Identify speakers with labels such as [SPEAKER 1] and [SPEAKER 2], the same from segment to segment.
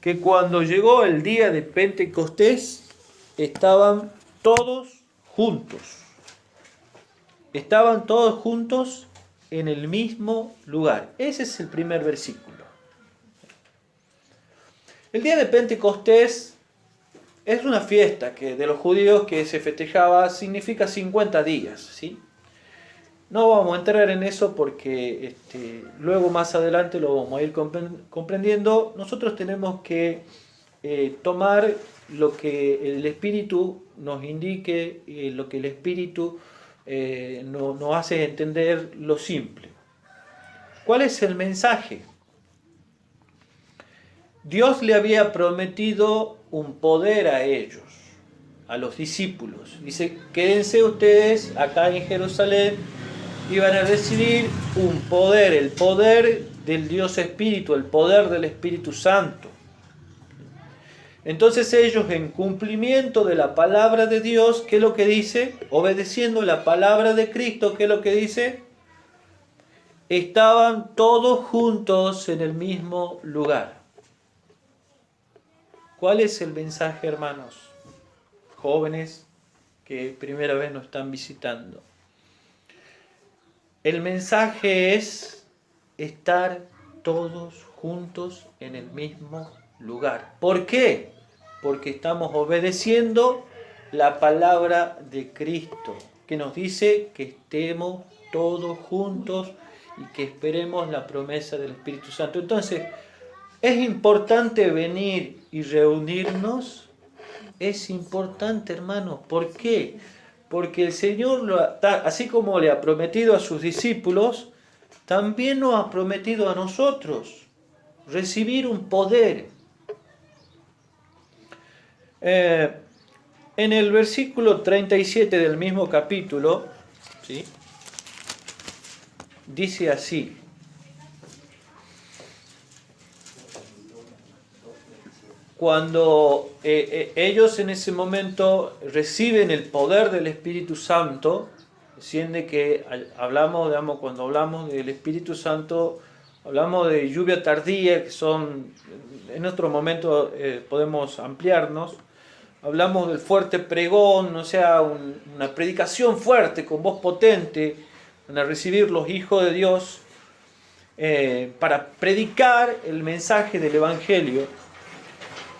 [SPEAKER 1] que cuando llegó el día de Pentecostés estaban todos juntos. Estaban todos juntos en el mismo lugar. Ese es el primer versículo. El día de Pentecostés es una fiesta de los judíos que se festejaba, significa 50 días, ¿sí? No vamos a entrar en eso porque luego más adelante lo vamos a ir comprendiendo. Nosotros tenemos que tomar lo que el Espíritu nos indique, lo que el Espíritu nos hace entender lo simple. ¿Cuál es el mensaje? Dios le había prometido un poder a ellos, a los discípulos. Dice, quédense ustedes acá en Jerusalén y van a recibir un poder, el poder del Dios Espíritu, el poder del Espíritu Santo. Entonces ellos, en cumplimiento de la palabra de Dios, ¿qué es lo que dice? Obedeciendo la palabra de Cristo, ¿qué es lo que dice? Estaban todos juntos en el mismo lugar. ¿Cuál es el mensaje, hermanos? Jóvenes que primera vez nos están visitando. El mensaje es estar todos juntos en el mismo lugar. ¿Por qué? Porque estamos obedeciendo la palabra de Cristo, que nos dice que estemos todos juntos y que esperemos la promesa del Espíritu Santo. Entonces, ¿es importante venir y reunirnos? Es importante, hermanos. ¿Por qué? Porque el Señor, así como le ha prometido a sus discípulos, también nos ha prometido a nosotros recibir un poder. En el versículo 37 del mismo capítulo, ¿sí?, dice así: cuando ellos en ese momento reciben el poder del Espíritu Santo, siendo que hablamos, digamos, cuando hablamos del Espíritu Santo, hablamos de lluvia tardía, que son, en otro momento podemos ampliarnos, hablamos del fuerte pregón, o sea, una predicación fuerte, con voz potente, van a recibir los hijos de Dios para predicar el mensaje del Evangelio.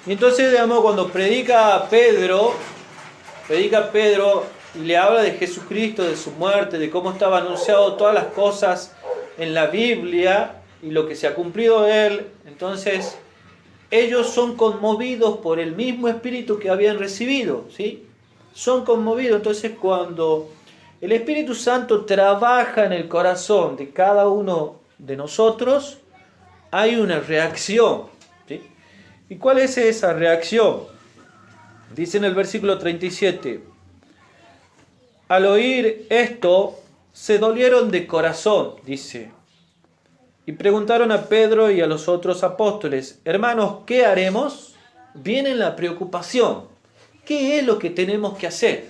[SPEAKER 1] Y entonces, digamos, cuando predica Pedro y le habla de Jesucristo, de su muerte, de cómo estaba anunciado todas las cosas en la Biblia y lo que se ha cumplido de él, entonces ellos son conmovidos por el mismo Espíritu que habían recibido, ¿sí? Son conmovidos. Entonces, cuando el Espíritu Santo trabaja en el corazón de cada uno de nosotros, hay una reacción, ¿sí? ¿Y cuál es esa reacción? Dice en el versículo 37, al oír esto, se dolieron de corazón, dice, y preguntaron a Pedro y a los otros apóstoles, hermanos, ¿qué haremos? Viene la preocupación. ¿Qué es lo que tenemos que hacer?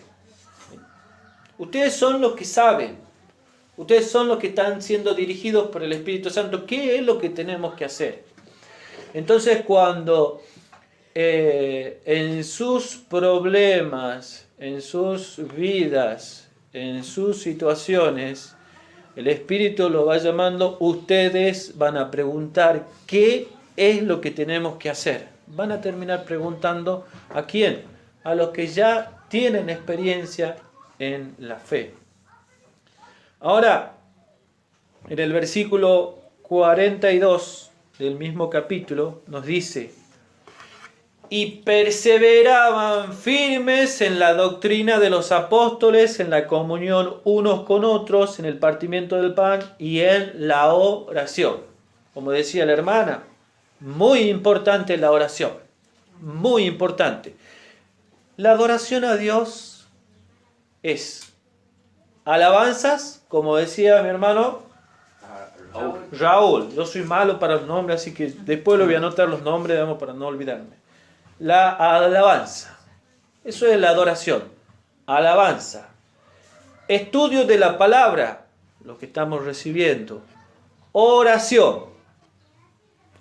[SPEAKER 1] Ustedes son los que saben, ustedes son los que están siendo dirigidos por el Espíritu Santo. ¿Qué es lo que tenemos que hacer? Entonces, cuando en sus problemas, en sus vidas, en sus situaciones, el Espíritu lo va llamando, ustedes van a preguntar qué es lo que tenemos que hacer. Van a terminar preguntando ¿a quién? A los que ya tienen experiencia en la fe. Ahora, en el versículo 42 del mismo capítulo nos dice, y perseveraban firmes en la doctrina de los apóstoles, en la comunión unos con otros, en el partimiento del pan y en la oración. Como decía la hermana, muy importante la oración, muy importante. La adoración a Dios es alabanzas, como decía mi hermano Raúl. Yo soy malo para los nombres, así que después lo voy a anotar los nombres, digamos, para no olvidarme. La alabanza, eso es la adoración, alabanza, estudio de la palabra, lo que estamos recibiendo, oración,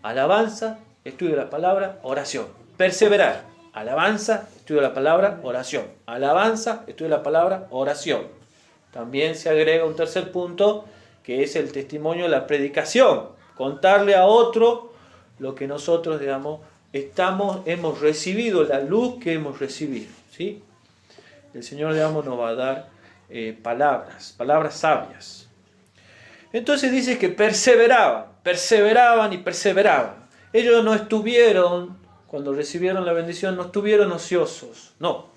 [SPEAKER 1] alabanza estudio de la palabra, oración. Perseverar, alabanza, estudio de la palabra, oración. Alabanza, estudio de la palabra, oración. También se agrega un tercer punto, que es el testimonio, la predicación. Contarle a otro lo que nosotros, digamos, hemos recibido, la luz que hemos recibido, ¿sí? El Señor, digamos, nos va a dar palabras sabias. Entonces dice que perseveraban y perseveraban. Ellos no estuvieron, cuando recibieron la bendición, no estuvieron ociosos, no.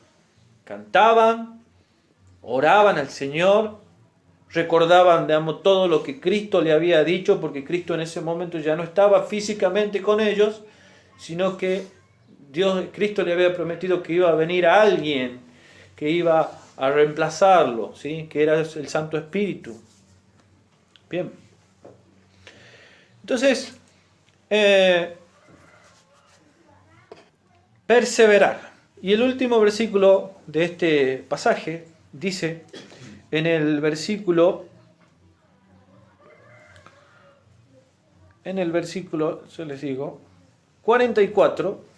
[SPEAKER 1] Cantaban, oraban al Señor, recordaban, digamos, todo lo que Cristo le había dicho, porque Cristo en ese momento ya no estaba físicamente con ellos, sino que Cristo le había prometido que iba a venir a alguien que iba a reemplazarlo, ¿sí? Que era el Santo Espíritu. Bien. Entonces, perseverar. Y el último versículo de este pasaje dice, en el versículo, yo les digo, 44,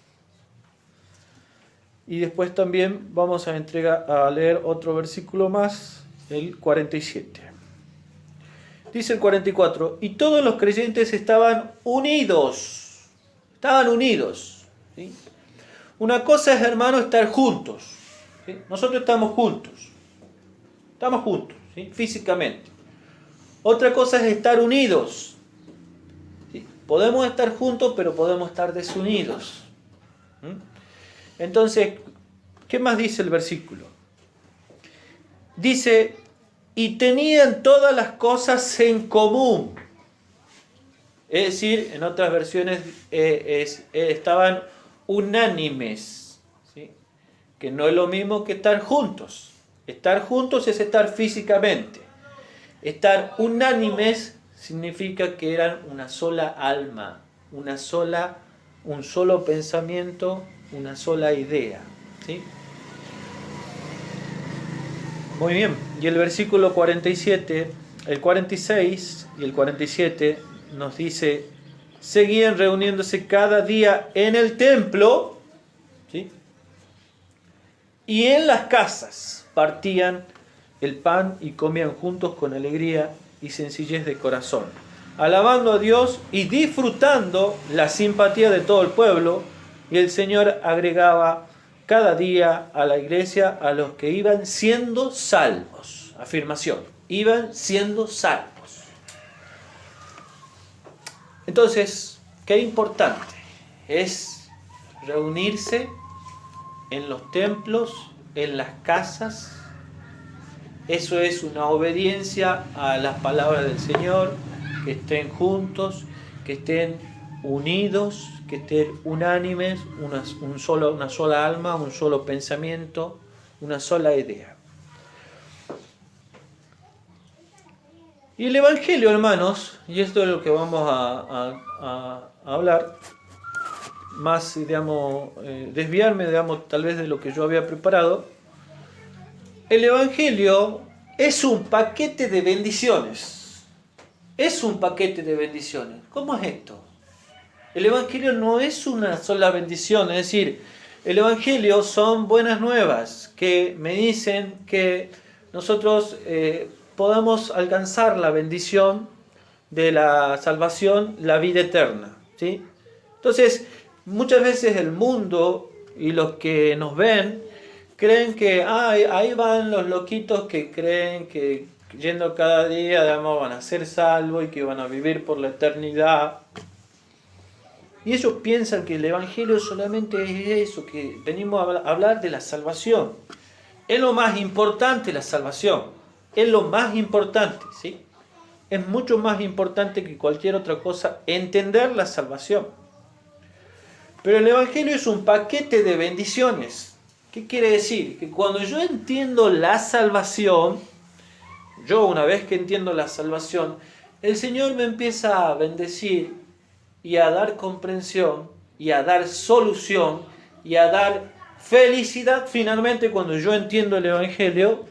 [SPEAKER 1] y después también vamos a leer otro versículo más, el 47. Dice el 44, y todos los creyentes estaban unidos. ¿Sí? Una cosa es, hermano, estar juntos. ¿Sí? Nosotros estamos juntos, ¿sí? Físicamente. Otra cosa es estar unidos. ¿Sí? Podemos estar juntos, pero podemos estar desunidos. Entonces, ¿qué más dice el versículo? Dice, y tenían todas las cosas en común. Es decir, en otras versiones estaban unánimes, ¿sí? Que no es lo mismo que estar juntos. Estar juntos es estar físicamente. Estar unánimes significa que eran una sola alma, un solo pensamiento, una sola idea, ¿sí? Muy bien, y el versículo 47, el 46 y el 47 nos dice, seguían reuniéndose cada día en el templo, ¿sí? Y en las casas partían el pan y comían juntos con alegría y sencillez de corazón, alabando a Dios y disfrutando la simpatía de todo el pueblo, y el Señor agregaba cada día a la iglesia a los que iban siendo salvos. Afirmación, iban siendo salvos. Entonces, qué importante es reunirse en los templos, en las casas. Eso es una obediencia a las palabras del Señor, que estén juntos, que estén unidos, que estén unánimes, una sola alma, un solo pensamiento, una sola idea. Y el Evangelio, hermanos, y esto es lo que vamos a hablar, más, digamos, desviarme, digamos, tal vez de lo que yo había preparado. El Evangelio es un paquete de bendiciones. Es un paquete de bendiciones. ¿Cómo es esto? El Evangelio no es una sola bendición, es decir, el Evangelio son buenas nuevas que me dicen que nosotros podamos alcanzar la bendición de la salvación, la vida eterna, ¿sí? Entonces, muchas veces el mundo y los que nos ven creen que ahí van los loquitos que creen que yendo cada día, digamos, van a ser salvos y que van a vivir por la eternidad. Y ellos piensan que el Evangelio solamente es eso, que venimos a hablar de la salvación. Es lo más importante la salvación. Es lo más importante, ¿sí? Es mucho más importante que cualquier otra cosa entender la salvación. Pero el Evangelio es un paquete de bendiciones. ¿Qué quiere decir? Que cuando yo entiendo la salvación, una vez que entiendo la salvación, el Señor me empieza a bendecir y a dar comprensión, y a dar solución, y a dar felicidad finalmente cuando yo entiendo el Evangelio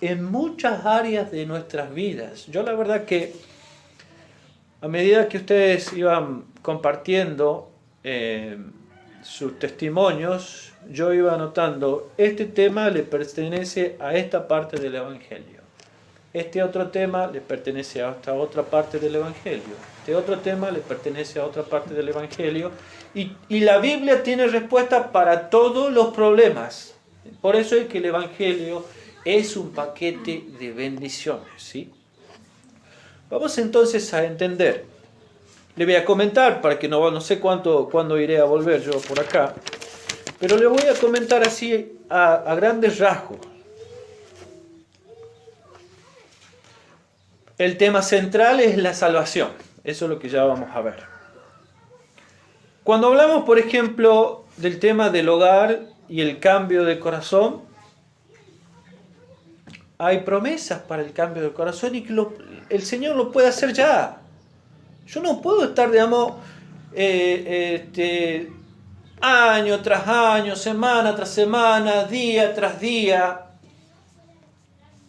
[SPEAKER 1] en muchas áreas de nuestras vidas. Yo la verdad que a medida que ustedes iban compartiendo, sus testimonios, yo iba anotando, este tema le pertenece a esta parte del Evangelio. Este otro tema le pertenece a esta otra parte del Evangelio. Este otro tema le pertenece a otra parte del Evangelio. Y la Biblia tiene respuesta para todos los problemas. Por eso es que el Evangelio es un paquete de bendiciones, ¿sí? Vamos entonces a entender. Le voy a comentar, para que no sé cuándo iré a volver yo por acá, pero le voy a comentar así a grandes rasgos. El tema central es la salvación. Eso es lo que ya vamos a ver. Cuando hablamos, por ejemplo, del tema del hogar y el cambio de corazón, hay promesas para el cambio de corazón y que el Señor lo puede hacer ya. Yo no puedo estar, digamos, año tras año, semana tras semana, día tras día,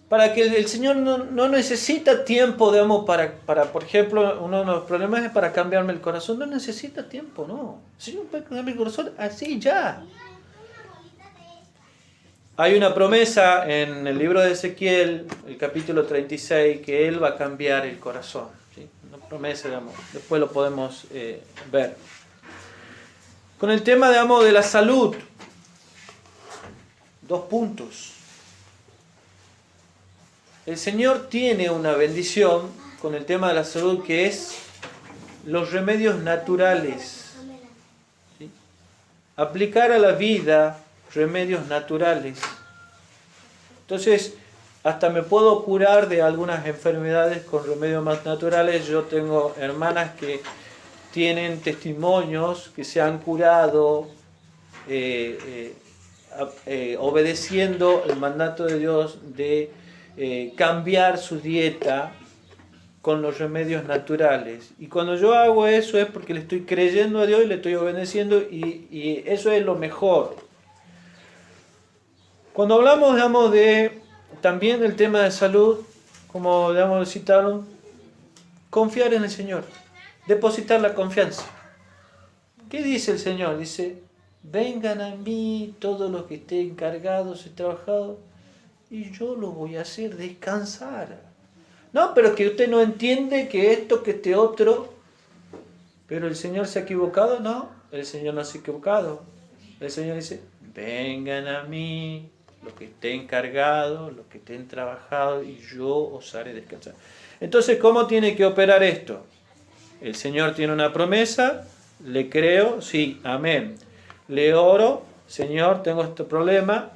[SPEAKER 1] para que el Señor no necesita tiempo, digamos, para, por ejemplo, uno de los problemas es para cambiarme el corazón. No necesita tiempo, no. El Señor puede cambiar mi corazón así ya. Hay una promesa en el libro de Ezequiel, el capítulo 36, que Él va a cambiar el corazón. ¿Sí? Una promesa, digamos, después lo podemos ver. Con el tema, digamos, de la salud, 2 puntos. El Señor tiene una bendición con el tema de la salud que es los remedios naturales. ¿Sí? Aplicar a la vida remedios naturales. Entonces, hasta me puedo curar de algunas enfermedades con remedios más naturales. Yo tengo hermanas que tienen testimonios que se han curado obedeciendo el mandato de Dios de cambiar su dieta con los remedios naturales. Y cuando yo hago eso es porque le estoy creyendo a Dios y le estoy obedeciendo y eso es lo mejor. Cuando hablamos, digamos, también del tema de salud, como digamos, citaron, confiar en el Señor, depositar la confianza. ¿Qué dice el Señor? Dice, vengan a mí todos los que estén encargados y trabajados, y yo lo voy a hacer descansar. No, pero que usted no entiende que esto, que este otro, pero el Señor se ha equivocado. No, el Señor no se ha equivocado. El Señor dice, vengan a mí los que estén encargados, los que estén trabajados, y yo os haré descansar. Entonces, ¿cómo tiene que operar esto? El Señor tiene una promesa, le creo, sí, amén. Le oro, Señor, tengo este problema.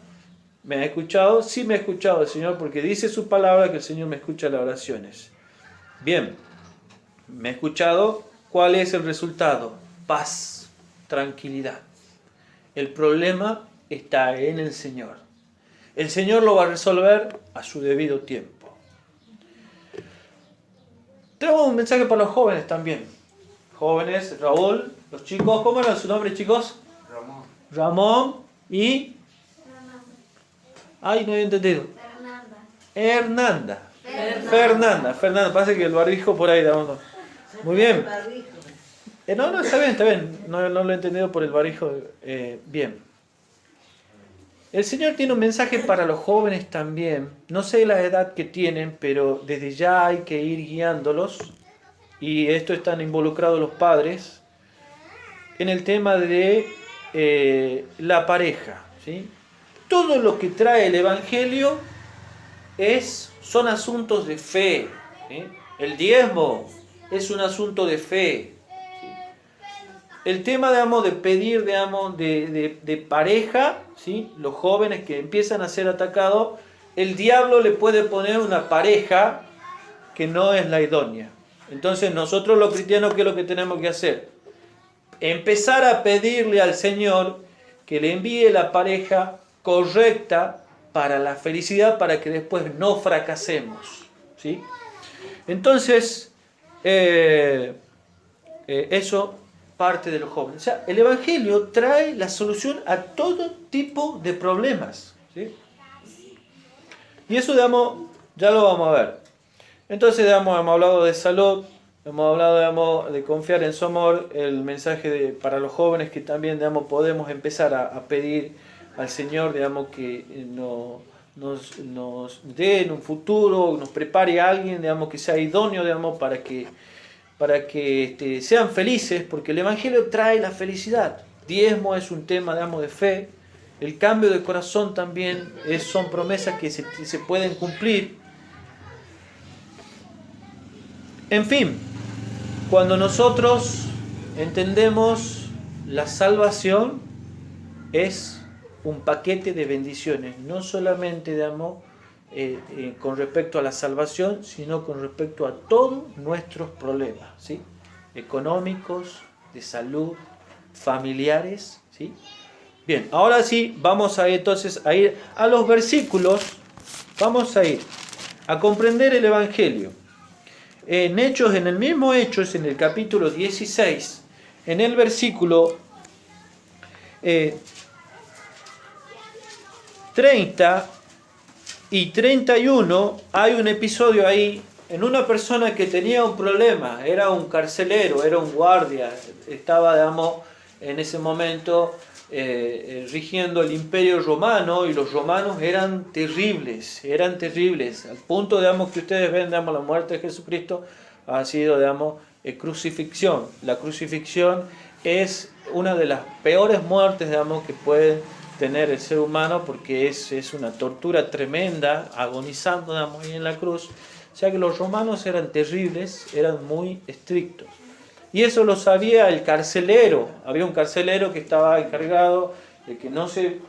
[SPEAKER 1] ¿Me ha escuchado? Sí, me ha escuchado el Señor, porque dice su palabra que el Señor me escucha las oraciones. Bien, me ha escuchado. ¿Cuál es el resultado? Paz, tranquilidad. El problema está en el Señor. El Señor lo va a resolver a su debido tiempo. Tenemos un mensaje para los jóvenes también. Jóvenes, Raúl, los chicos, ¿cómo era su nombre, chicos? Ramón y... Ay, no había entendido. Fernanda. Parece que el barbijo por ahí. Muy bien. No, está bien. No lo he entendido por el barbijo. Bien. El Señor tiene un mensaje para los jóvenes también. No sé la edad que tienen, pero desde ya hay que ir guiándolos. Y esto están involucrados los padres en el tema de la pareja, ¿sí? Todo lo que trae el Evangelio son asuntos de fe, ¿sí? El diezmo es un asunto de fe, ¿sí? El tema, digamos, de pedir, digamos, de pareja, ¿sí? Los jóvenes que empiezan a ser atacados, el diablo le puede poner una pareja que no es la idónea. Entonces nosotros los cristianos, ¿qué es lo que tenemos que hacer? Empezar a pedirle al Señor que le envíe la pareja correcta para la felicidad, para que después no fracasemos, ¿sí? Entonces, eso parte de los jóvenes. O sea, el Evangelio trae la solución a todo tipo de problemas, ¿sí? Y eso, digamos, ya lo vamos a ver. Entonces, digamos, hemos hablado de salud, hemos hablado, digamos, de confiar en su amor, el mensaje para los jóvenes que también, digamos, podemos empezar a pedir al Señor, digamos, que nos dé en un futuro, nos prepare a alguien, digamos, que sea idóneo, digamos, para que sean felices, porque el Evangelio trae la felicidad. Diezmo es un tema, digamos, de fe. El cambio de corazón también son promesas que se pueden cumplir. En fin, cuando nosotros entendemos la salvación, es un paquete de bendiciones, no solamente, digamos, con respecto a la salvación, sino con respecto a todos nuestros problemas, ¿sí? Económicos, de salud, familiares, ¿sí? Bien, ahora sí, vamos a ir a los versículos, vamos a ir a comprender el Evangelio. En Hechos, en el mismo Hechos, en el capítulo 16, en el versículo 30 y 31, hay un episodio ahí en una persona que tenía un problema, era un carcelero, era un guardia, estaba, digamos, en ese momento rigiendo el imperio romano, y los romanos eran terribles, al punto, digamos, que ustedes ven, digamos, la muerte de Jesucristo ha sido, digamos, crucifixión. La crucifixión es una de las peores muertes, digamos, que puede tener el ser humano, porque es una tortura tremenda, agonizando, digamos, ahí en la cruz. O sea que los romanos eran terribles, eran muy estrictos. Y eso lo sabía el carcelero. Había un carcelero que estaba encargado de que no se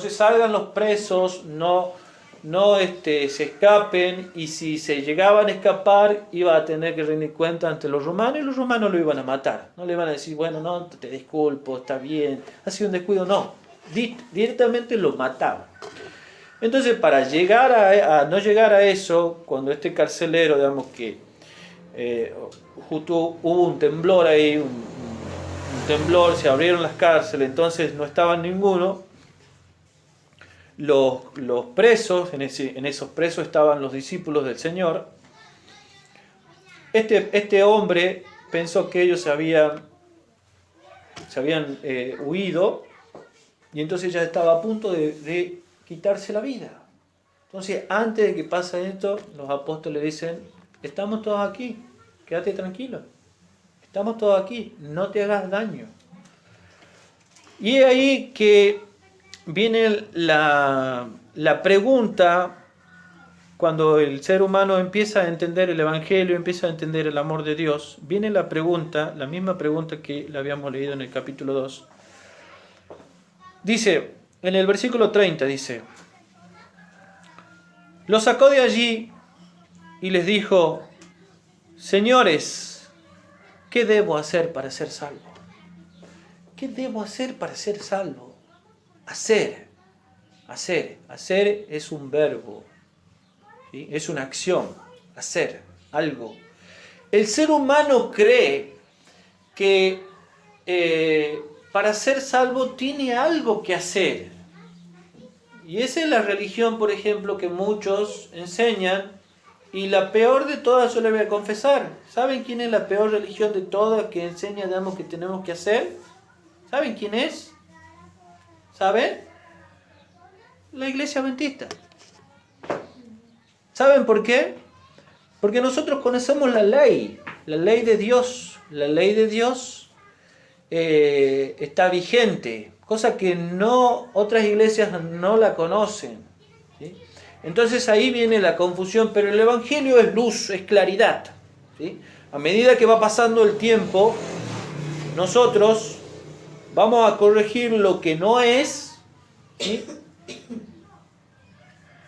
[SPEAKER 1] salgan los presos, no se escapen, y si se llegaban a escapar iba a tener que rendir cuenta ante los romanos, y los romanos lo iban a matar. No le iban a decir, bueno, no, te disculpo, está bien, ha sido un descuido, no. Directamente lo mataban. Entonces, para llegar a no llegar a eso, cuando este carcelero, digamos, que justo hubo un temblor ahí, un temblor, se abrieron las cárceles, entonces no estaban ninguno. Los presos, en esos presos estaban los discípulos del Señor. Este hombre pensó que ellos se habían huido, y entonces ya estaba a punto de quitarse la vida. Entonces, antes de que pase esto, los apóstoles dicen, estamos todos aquí, quédate tranquilo, estamos todos aquí, no te hagas daño. Y es ahí que viene la pregunta, cuando el ser humano empieza a entender el Evangelio, empieza a entender el amor de Dios, viene la pregunta, la misma pregunta que la habíamos leído en el capítulo 2. Dice, en el versículo 30 dice, los sacó de allí y les dijo, señores, ¿qué debo hacer para ser salvo? ¿Qué debo hacer para ser salvo? Hacer es un verbo, ¿sí? Es una acción, hacer algo. El ser humano cree que para ser salvo tiene algo que hacer. Y esa es la religión, por ejemplo, que muchos enseñan, y la peor de todas, yo le voy a confesar. ¿Saben quién es la peor religión de todas que enseña, digamos, que tenemos que hacer? ¿Saben quién es? ¿Saben? La Iglesia Adventista. ¿Saben por qué? Porque nosotros conocemos la ley de Dios. La ley de Dios está vigente, cosa que otras iglesias no la conocen, ¿sí? Entonces ahí viene la confusión, pero el Evangelio es luz, es claridad, ¿sí? A medida que va pasando el tiempo, nosotros vamos a corregir lo que no es, ¿sí?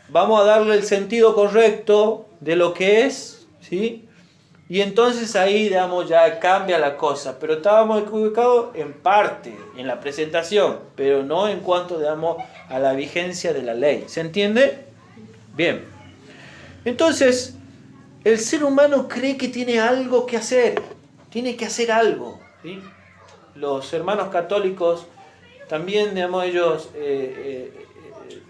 [SPEAKER 1] Vamos a darle el sentido correcto de lo que es, ¿sí? Y entonces ahí, digamos, ya cambia la cosa. Pero estábamos equivocados en parte, en la presentación, pero no en cuanto, digamos, a la vigencia de la ley. ¿Se entiende? Bien. Entonces, el ser humano cree que tiene algo que hacer. Tiene que hacer algo, ¿sí? Los hermanos católicos también, digamos, ellos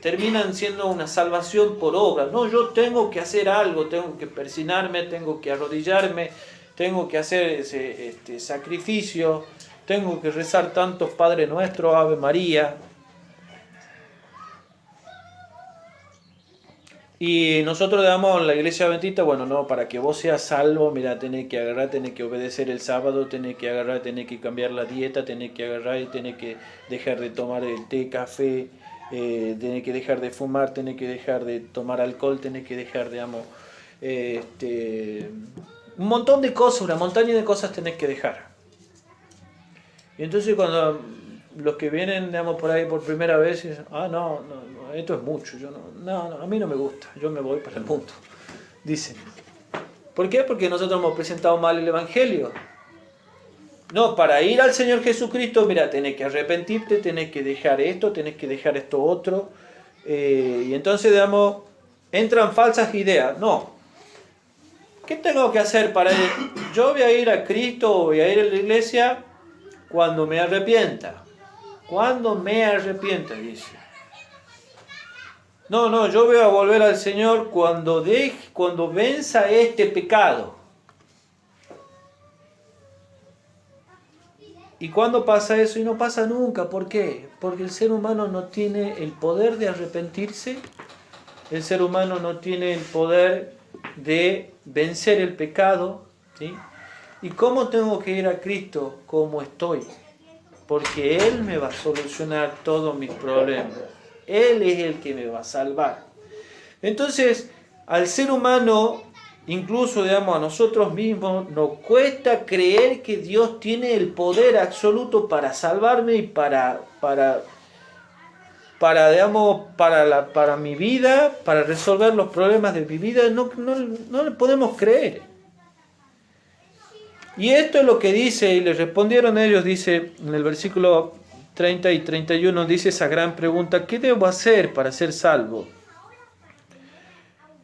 [SPEAKER 1] terminan siendo una salvación por obra. No, yo tengo que hacer algo, tengo que persinarme, tengo que arrodillarme, tengo que hacer ese sacrificio, tengo que rezar tantos Padre Nuestro, Ave María. Y nosotros le damos a la Iglesia Adventista, bueno, no, para que vos seas salvo, mira, tenés que agarrar, tenés que obedecer el sábado, tenés que agarrar, tenés que cambiar la dieta, tenés que agarrar y tenés que dejar de tomar el té, café, tenés que dejar de fumar, tenés que dejar de tomar alcohol, tenés que dejar, digamos, un montón de cosas, una montaña de cosas tenés que dejar. Y entonces cuando los que vienen, digamos, por ahí por primera vez, dicen, no, esto es mucho, yo no, a mí no me gusta, yo me voy para el mundo, dicen. ¿Por qué? Porque nosotros hemos presentado mal el Evangelio. No, para ir al Señor Jesucristo, mira, tenés que arrepentirte, tenés que dejar esto otro, y entonces, digamos, entran falsas ideas. No. ¿Qué tengo que hacer para ir? Yo voy a ir a Cristo, voy a ir a la iglesia cuando me arrepienta. Cuando me arrepienta, dice. No, yo voy a volver al Señor cuando venza este pecado. ¿Y cuándo pasa eso? Y no pasa nunca. ¿Por qué? Porque el ser humano no tiene el poder de arrepentirse. El ser humano no tiene el poder de vencer el pecado. ¿Sí? ¿Y cómo tengo que ir a Cristo? Como estoy. Porque Él me va a solucionar todos mis problemas. Él es el que me va a salvar. Entonces, al ser humano, incluso, digamos, a nosotros mismos, nos cuesta creer que Dios tiene el poder absoluto para salvarme y para mi vida, para resolver los problemas de mi vida. No le podemos creer. Y esto es lo que dice, y le respondieron ellos, dice en el versículo 30 y 31, dice esa gran pregunta: ¿qué debo hacer para ser salvo?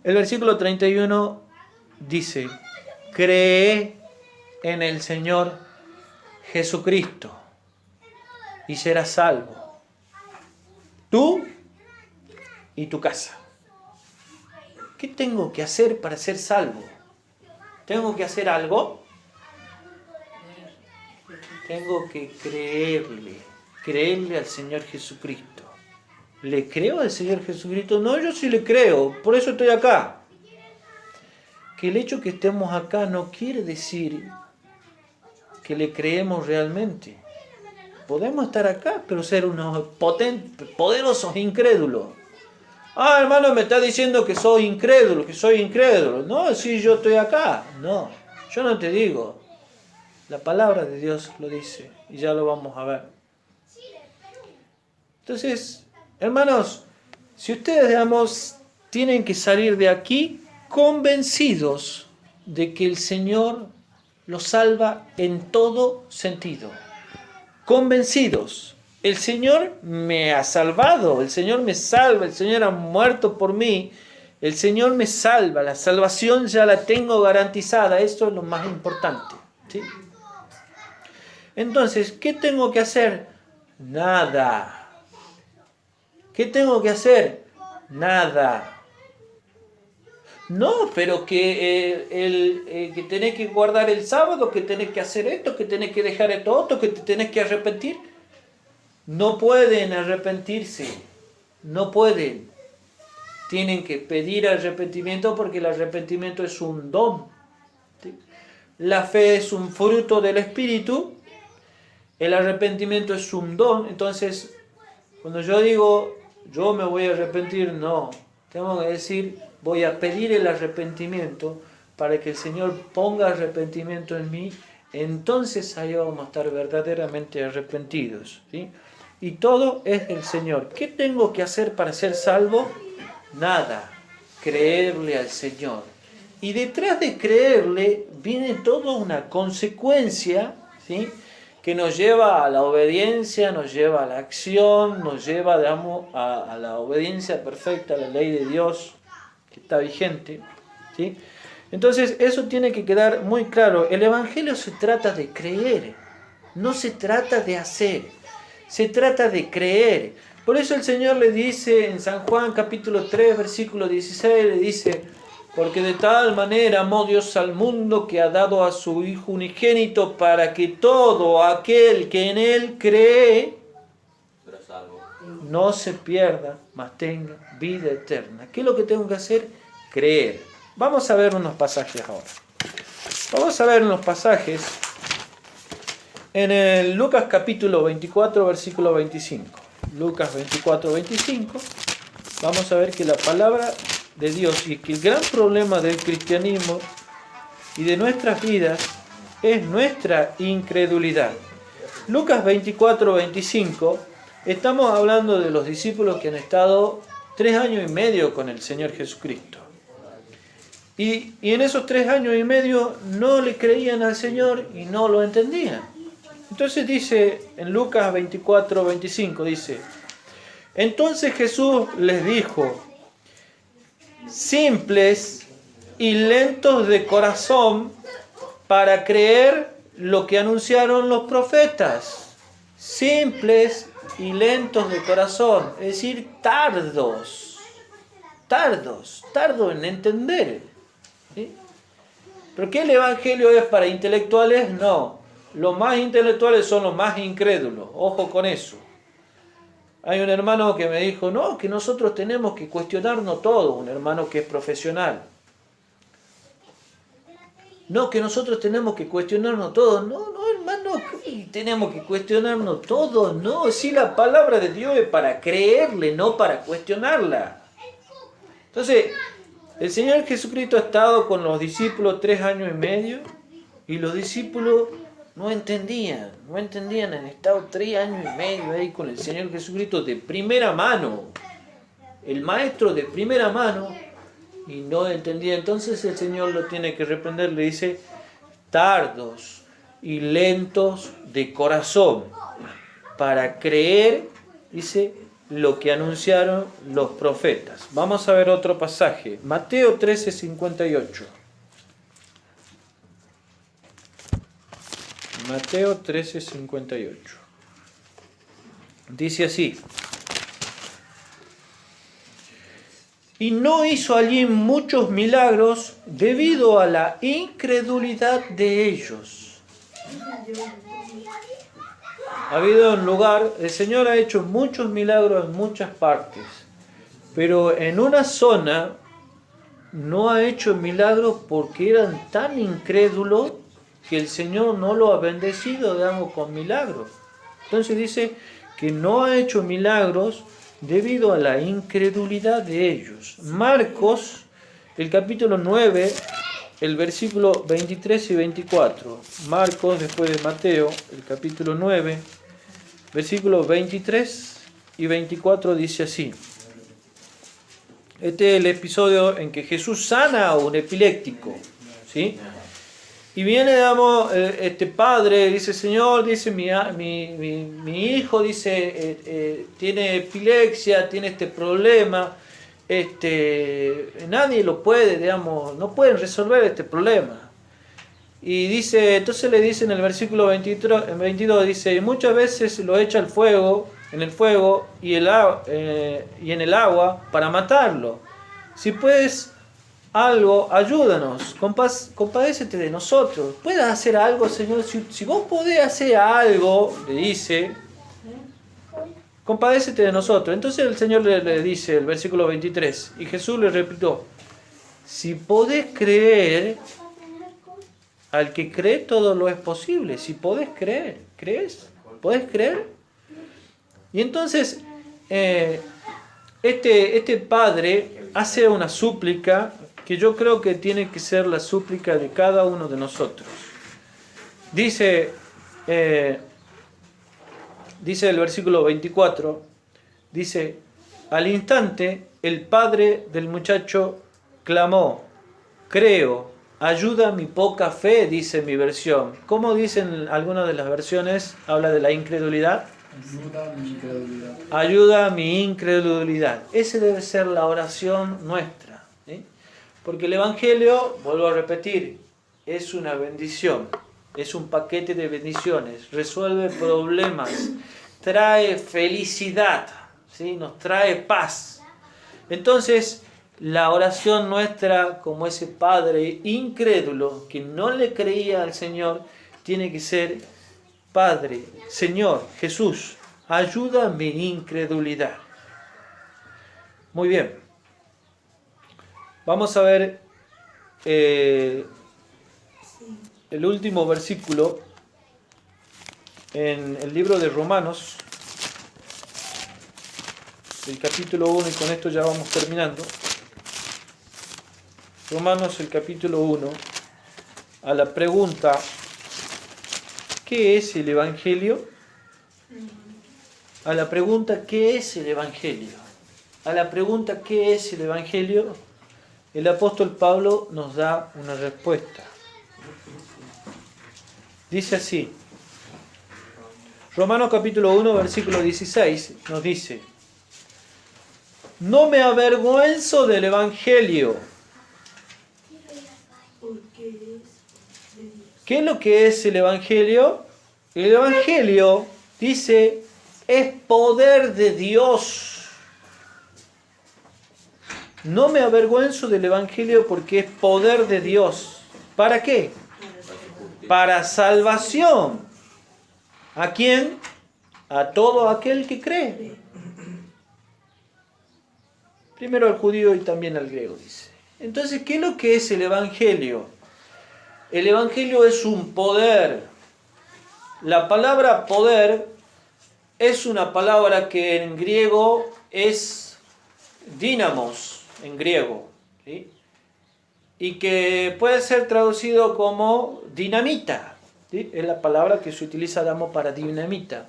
[SPEAKER 1] El versículo 31 dice: cree en el Señor Jesucristo y serás salvo, tú y tu casa. ¿Qué tengo que hacer para ser salvo? ¿Tengo que hacer algo? Tengo que creerle al Señor Jesucristo. ¿Le creo al Señor Jesucristo? No, yo sí le creo, por eso estoy acá. Que el hecho que estemos acá no quiere decir que le creemos realmente. Podemos estar acá, pero ser unos poderosos incrédulos. Hermano, me está diciendo que soy incrédulo, No, sí, yo estoy acá. No, yo no te digo. La palabra de Dios lo dice y ya lo vamos a ver. Entonces, hermanos, si ustedes, digamos, tienen que salir de aquí convencidos de que el Señor los salva en todo sentido. Convencidos. El Señor me ha salvado, el Señor me salva, el Señor ha muerto por mí, el Señor me salva, la salvación ya la tengo garantizada, esto es lo más importante. ¿Sí? Entonces, ¿qué tengo que hacer? Nada. ¿Qué tengo que hacer? Nada. No, pero que tenés que guardar el sábado, que tenés que hacer esto, que tenés que dejar esto otro, que te tenés que arrepentir. No pueden arrepentirse. No pueden. Tienen que pedir arrepentimiento porque el arrepentimiento es un don. ¿Sí? La fe es un fruto del Espíritu. El arrepentimiento es un don. Entonces, cuando yo digo, yo me voy a arrepentir, no. Tengo que decir, voy a pedir el arrepentimiento para que el Señor ponga arrepentimiento en mí. Entonces ahí vamos a estar verdaderamente arrepentidos. ¿Sí? Y todo es el Señor. ¿Qué tengo que hacer para ser salvo? Nada. Creerle al Señor. Y detrás de creerle viene toda una consecuencia, ¿sí?, que nos lleva a la obediencia, nos lleva a la acción, nos lleva, digamos, a la obediencia perfecta a la ley de Dios que está vigente. ¿Sí? Entonces eso tiene que quedar muy claro. El Evangelio se trata de creer, no se trata de hacer, se trata de creer. Por eso el Señor le dice en San Juan capítulo 3 versículo 16, le dice: Porque de tal manera amó Dios al mundo que ha dado a su Hijo unigénito para que todo aquel que en Él cree no se pierda, mas tenga vida eterna. ¿Qué es lo que tengo que hacer? Creer. Vamos a ver unos pasajes ahora. Vamos a ver unos pasajes en el Lucas capítulo 24, versículo 25. Lucas 24, 25. Vamos a ver que la palabra de Dios y que el gran problema del cristianismo y de nuestras vidas es nuestra incredulidad. Lucas 24, 25, estamos hablando de los discípulos que han estado 3 años y medio con el Señor Jesucristo. Y en esos 3 años y medio no le creían al Señor y no lo entendían. Entonces dice en Lucas 24, 25, dice: entonces Jesús les dijo: simples y lentos de corazón para creer lo que anunciaron los profetas. Simples y lentos de corazón, es decir, tardos en entender. ¿Sí? ¿Pero qué el evangelio es para intelectuales? No, los más intelectuales son los más incrédulos, ojo con eso. Hay un hermano que me dijo, no, que nosotros tenemos que cuestionarnos todo, un hermano que es profesional. No, que nosotros tenemos que cuestionarnos todo. No, hermano, tenemos que cuestionarnos todo. No, si la palabra de Dios es para creerle, no para cuestionarla. Entonces, el Señor Jesucristo ha estado con los discípulos 3 años y medio y los discípulos no entendían, han estado 3 años y medio ahí con el Señor Jesucristo de primera mano, el maestro de primera mano, y no entendía. Entonces el Señor lo tiene que reprender, le dice: tardos y lentos de corazón para creer, dice, lo que anunciaron los profetas. Vamos a ver otro pasaje, Mateo 13:58. Mateo 13:58. Dice así: y no hizo allí muchos milagros debido a la incredulidad de ellos. Ha habido un lugar, el Señor ha hecho muchos milagros en muchas partes, pero en una zona no ha hecho milagros porque eran tan incrédulos que el Señor no lo ha bendecido, digamos, con milagros. Entonces dice que no ha hecho milagros debido a la incredulidad de ellos. Marcos, el capítulo 9, el versículo 23 y 24. Marcos, después de Mateo, el capítulo 9, versículos 23 y 24 dice así. Este es el episodio en que Jesús sana a un epiléptico, ¿sí? Y viene, digamos, este padre, dice: Señor, dice, mi hijo, dice, tiene epilepsia, tiene este problema, nadie lo puede, digamos, no pueden resolver este problema. Y dice, entonces le dice en el versículo 22, dice: muchas veces lo echa al fuego, en el fuego y en el agua para matarlo. Si puedes algo, ayúdanos, compadécete de nosotros. ¿Puedes hacer algo, Señor? Si vos podés hacer algo, le dice, compadécete de nosotros. Entonces el Señor le dice, el versículo 23, y Jesús le repitió: si podés creer, al que cree todo lo es posible. Si podés creer, ¿crees? ¿Podés creer? Y entonces este padre hace una súplica que yo creo que tiene que ser la súplica de cada uno de nosotros. Dice el versículo 24, dice: al instante el padre del muchacho clamó: creo, ayuda mi poca fe, dice mi versión. ¿Cómo dicen algunas de las versiones? Habla de la incredulidad.
[SPEAKER 2] Ayuda mi incredulidad.
[SPEAKER 1] Ayuda mi incredulidad. Esa debe ser la oración nuestra, ¿sí? Porque el Evangelio, vuelvo a repetir, es una bendición, es un paquete de bendiciones, resuelve problemas, trae felicidad, ¿sí? Nos trae paz. Entonces, la oración nuestra como ese padre incrédulo que no le creía al Señor, tiene que ser: Padre, Señor, Jesús, ayuda mi incredulidad. Muy bien. Vamos a ver el último versículo en el libro de Romanos, el capítulo 1, y con esto ya vamos terminando. Romanos, el capítulo 1, a la pregunta: ¿qué es el Evangelio? A la pregunta: ¿qué es el Evangelio? A la pregunta: ¿qué es el Evangelio? El apóstol Pablo nos da una respuesta. Dice así, Romanos capítulo 1, versículo 16, nos dice: no me avergüenzo del Evangelio. ¿Qué es lo que es el Evangelio? El Evangelio, dice, es poder de Dios. No me avergüenzo del Evangelio porque es poder de Dios. ¿Para qué? Para salvación. ¿A quién? A todo aquel que cree. Primero al judío y también al griego, dice. Entonces, ¿qué es lo que es el Evangelio? El Evangelio es un poder. La palabra poder es una palabra que en griego es dínamos, en griego, ¿sí? Y que puede ser traducido como dinamita, ¿sí? Es la palabra que se utiliza, damos, para dinamita.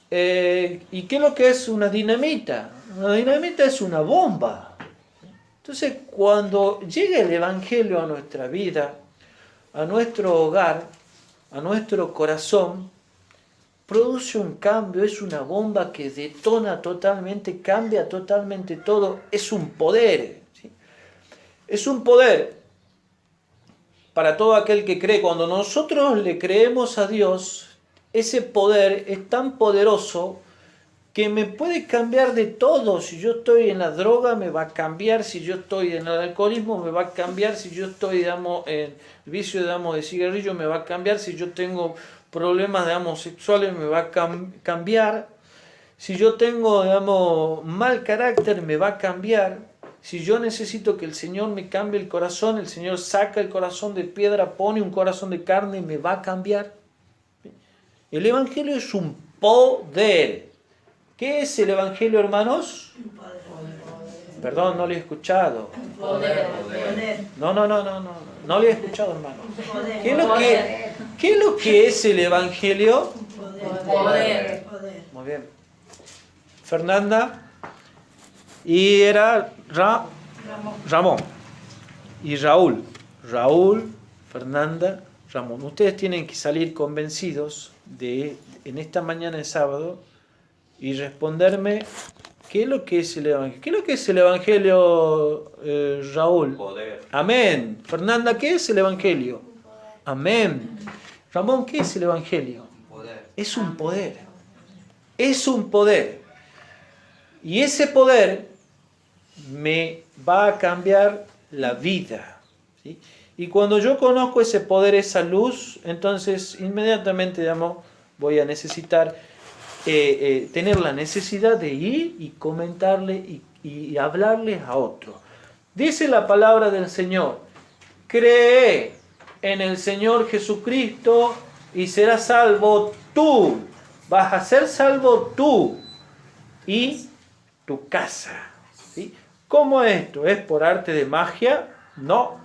[SPEAKER 1] ¿Y qué es lo que es una dinamita? Una dinamita es una bomba. Entonces, cuando llega el Evangelio a nuestra vida, a nuestro hogar, a nuestro corazón, produce un cambio, es una bomba que detona totalmente, cambia totalmente todo, es un poder, ¿sí? Es un poder para todo aquel que cree. Cuando nosotros le creemos a Dios, ese poder es tan poderoso que me puede cambiar de todo. Si yo estoy en la droga, me va a cambiar. Si yo estoy en el alcoholismo, me va a cambiar. Si yo estoy, digamos, en el vicio, digamos, de cigarrillo, me va a cambiar. Si yo tengo problemas, digamos, sexuales, me va a cambiar. Si yo tengo, digamos, mal carácter, me va a cambiar. Si yo necesito que el Señor me cambie el corazón, el Señor saca el corazón de piedra, pone un corazón de carne y me va a cambiar. El Evangelio es un poder. ¿Qué es el Evangelio, hermanos? Perdón, no lo he escuchado.
[SPEAKER 3] Poder.
[SPEAKER 1] No lo he escuchado, hermano. ¿Qué es lo que es el Evangelio?
[SPEAKER 3] Poder.
[SPEAKER 1] Muy bien. Fernanda. Y era Ramón. Y Raúl. Raúl, Fernanda, Ramón. Ustedes tienen que salir convencidos en esta mañana de sábado y responderme qué es lo que es el Evangelio. ¿Qué es lo que es el Evangelio, Raúl?
[SPEAKER 4] Poder.
[SPEAKER 1] Amén. Fernanda, ¿qué es el Evangelio? Amén. Ramón, ¿qué es el Evangelio?
[SPEAKER 4] Poder.
[SPEAKER 1] Es un poder. Es un poder. Y ese poder me va a cambiar la vida, ¿sí? Y cuando yo conozco ese poder, esa luz, entonces inmediatamente, digamos, voy a necesitar tener la necesidad de ir y comentarle y hablarles a otro. Dice la palabra del Señor: cree en el Señor Jesucristo y serás salvo tú. Vas a ser salvo tú y tu casa, ¿sí? ¿Cómo es esto? ¿Es por arte de magia? No,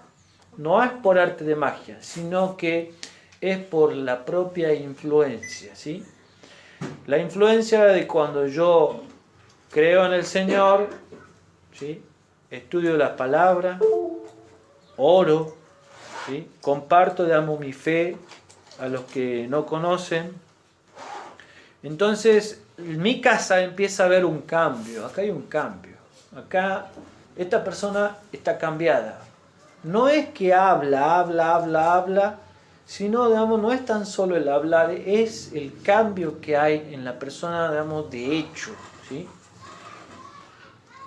[SPEAKER 1] no es por arte de magia, sino que es por la propia influencia, ¿sí? La influencia de cuando yo creo en el Señor, ¿sí? Estudio la palabra, oro, ¿sí? Comparto, digamos, mi fe a los que no conocen. Entonces, en mi casa empieza a haber un cambio. Acá hay un cambio. Acá esta persona está cambiada. No es que habla, sino, digamos, no es tan solo el hablar, es el cambio que hay en la persona, digamos, de hecho, ¿sí?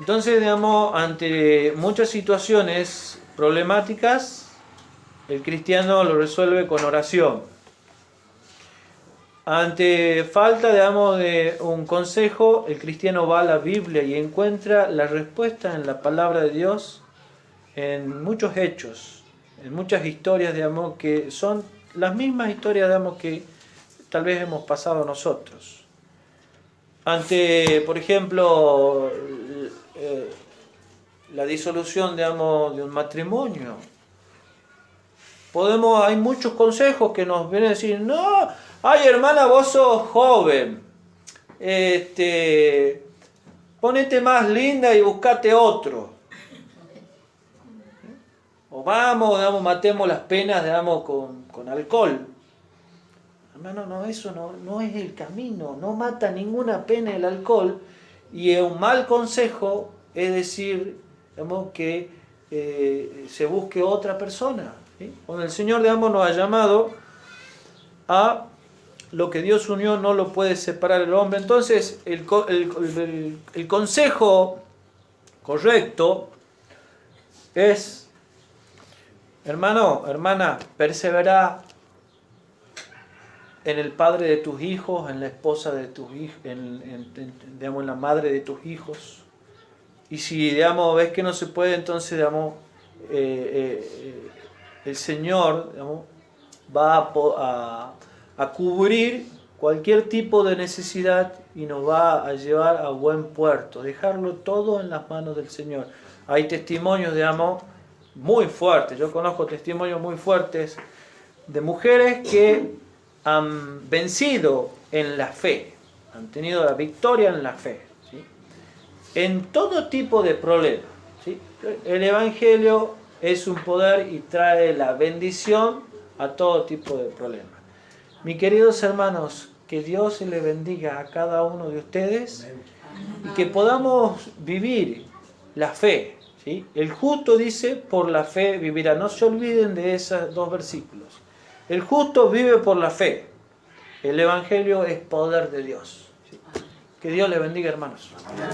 [SPEAKER 1] Entonces, digamos, ante muchas situaciones problemáticas, el cristiano lo resuelve con oración. Ante falta, digamos, de un consejo, el cristiano va a la Biblia y encuentra la respuesta en la palabra de Dios, en muchos hechos, en muchas historias, digamos, que son las mismas historias, digamos, que tal vez hemos pasado nosotros. Ante, por ejemplo, la disolución, digamos, de un matrimonio, hay muchos consejos que nos vienen a decir, no, ay hermana, vos sos joven, ponete más linda y buscate otro. O vamos, digamos, matemos las penas, digamos, con alcohol. Hermano, no, eso no es el camino, no mata ninguna pena el alcohol, y un mal consejo es decir, digamos, que se busque otra persona. ¿Sí? Cuando el Señor, digamos, nos ha llamado a lo que Dios unió, no lo puede separar el hombre. Entonces, el consejo correcto es, hermano, hermana, persevera en el padre de tus hijos, en la esposa de tus hijos, digamos, en la madre de tus hijos. Y si, digamos, ves que no se puede, entonces, digamos, el Señor, digamos, va a cubrir cualquier tipo de necesidad y nos va a llevar a buen puerto, dejarlo todo en las manos del Señor. Hay testimonios, digamos, muy fuertes. Yo conozco testimonios muy fuertes de mujeres que han vencido en la fe, han tenido la victoria en la fe, ¿sí? En todo tipo de problemas, ¿sí? El Evangelio es un poder y trae la bendición a todo tipo de problemas. Mis queridos hermanos, que Dios les bendiga a cada uno de ustedes y que podamos vivir la fe, ¿sí? El justo dice, por la fe vivirá. No se olviden de esos dos versículos. El justo vive por la fe. El Evangelio es poder de Dios. ¿Sí? Que Dios les bendiga, hermanos.
[SPEAKER 3] Amén.